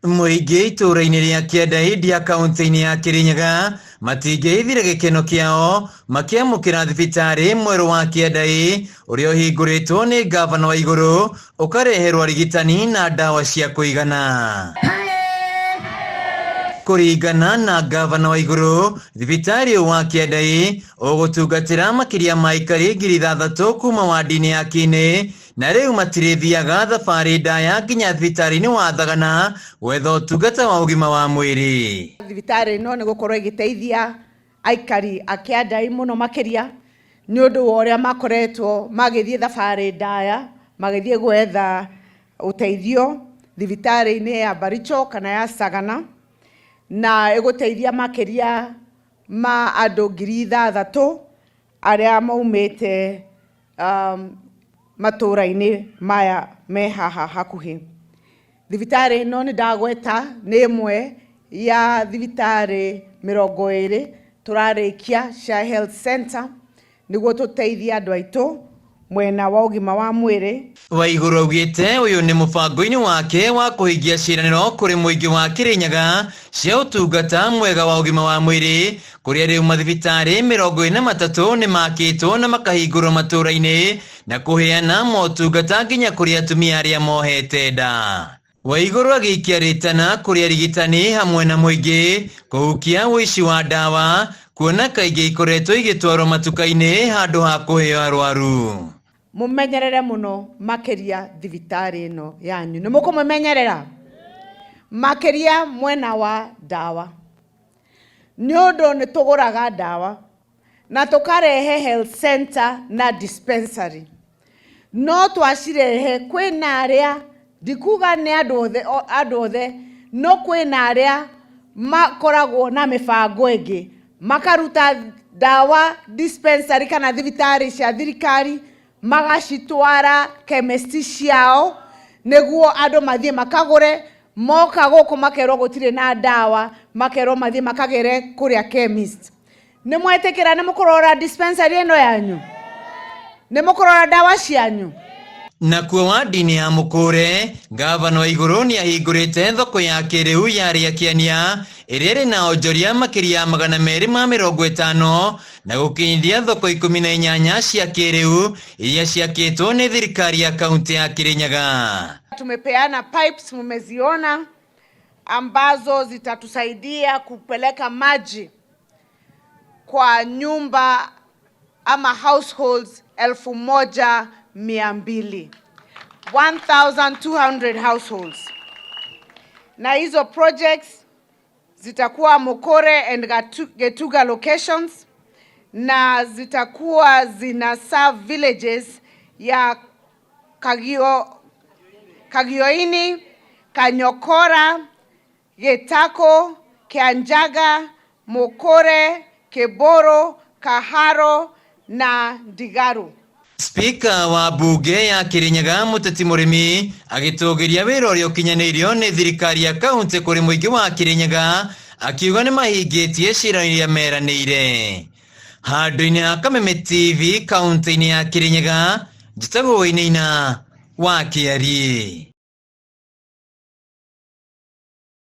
Muingi itũra-inĩ rĩa Kĩanda kaunti-inĩ ya Kirinyaga matingĩithire gĩkeno kĩao makĩamũkĩra thibitarĩ mwerũ wa Kĩanda ũrĩa ũhingũrĩtwo nĩ ngavana wa igũrũ ũkareherwo arigitani na ndawa cia kũigana. Kũringana na ngavana wa igũrũ, thibitarĩ wa Kĩanda ũgũtungatĩra makĩria ma aikari 6,000 kuma wadi-inĩ ya Kĩnĩ, na rĩu matirĩthiaga thabarĩ ndaya nginya thibitarĩ-inĩ wa Thagana gwetha ũtungata wa ũgima wa mwĩrĩ. Thibitarĩ ĩno nĩ gũkorwo ĩgĩteithia aikari a Kĩanda mũno makĩria nĩ ũndũ wa ũrĩa makoretwo magĩthiĩ thabarĩ ndaya magĩthiĩ gwetha ũteithio thibitarĩ-inĩ ya Baricho kana ya Sagana, na ĩgũteithia makĩria ma andũ 6,000 arĩa maumĩte matũra-inĩ maya me haha hakuhĩ. Thibitarĩ ĩno nĩ ndagweta nĩ ĩmwe ya thibitarĩ 20 tũrarĩkia cia health center nĩguo tũteithie andũ aitũ mwena wa ũgima wa mwĩrĩ. Waigũrũ augĩte ũyũ nĩ mũbango-inĩ wake wa kũhingia ciĩranĩro kũrĩ mũingĩ wa Kirinyaga cia ũtungata mwega wa ũgima wa mwĩrĩ, kũrĩa rĩu mathibitarĩ 43 nĩ makĩtwo na makahingũrwo matũra-inĩ na kũheana motungata nginya kũrĩ atumia arĩa mohete nda. Waigũrũ agĩikia rĩtana kũrĩ arigitani hamwe na mũingĩ kũhukia ũici wa ndawa, kuona kaingĩ ikoretwo igĩtwarwo matuka-inĩ handũ ha kũheo arwaru. Mũmenyerere mũno makĩria thibitarĩ ĩno yanyu, nĩ mũkũmũmenyerera makĩria mwena wa ndawa, nĩ ũndũ nĩ tũgũraga ndawa na tũkarehe health center na dispensary, no twacirehe kwĩna arĩa ndikuga nĩ andũ othe no kwĩna arĩa makoragwo na mĩbango ĩngĩ makaruta ndawa dispensary kana thibitarĩ cia thirikari magacitwara chemist ciao nĩguo andũ mathiĩ makagũre, moka gũkũ makerwo gũtirĩ na ndawa makerwo mathiĩ makagere kũrĩa chemist. Nĩ mwetĩkĩra nĩ mũkũrora dispensary ĩno yanyu? Nĩ mũkũrora ndawa cianyu? Nakuo wadi-inĩ ya Mũkũre, ngavana wa igũrũ nĩ ahingũrĩte thoko ya kĩrĩu ya Rĩakiania ĩrĩa ĩrĩ na onjoria makĩria 250 na gũkinyithia thoko 18 cia kĩrĩu iria ciakĩtwo nĩ thirikari ya kaunti ya Kirinyaga. Tumepeana pipes, mumeziona, ambazo zitatusaidia kupeleka maji kwa nyumba ama households 1,200 households. Na hizo projects zitakuwa Mukore and Getuga locations, na zitakuwa zina serve villages ya Kagioini, Kanyokora, Getako, Kianjaga, Mukore, Keboro, Kaharo na Ndigaru. Spika wa bunge ya Kirinyaga Mũteti Mũrĩmi agĩtũgĩria wĩra ũrĩa ũkinyanĩirio nĩ thirikari ya kaunti kũrĩ mũingĩ wa Kirinyaga, akiuga nĩ mahingĩtie ciira iria meranĩire. Handũ-inĩ ha Kameme TV kaunti-inĩ ya Kirinyaga, njĩtagwo Wainaina wa Kĩari.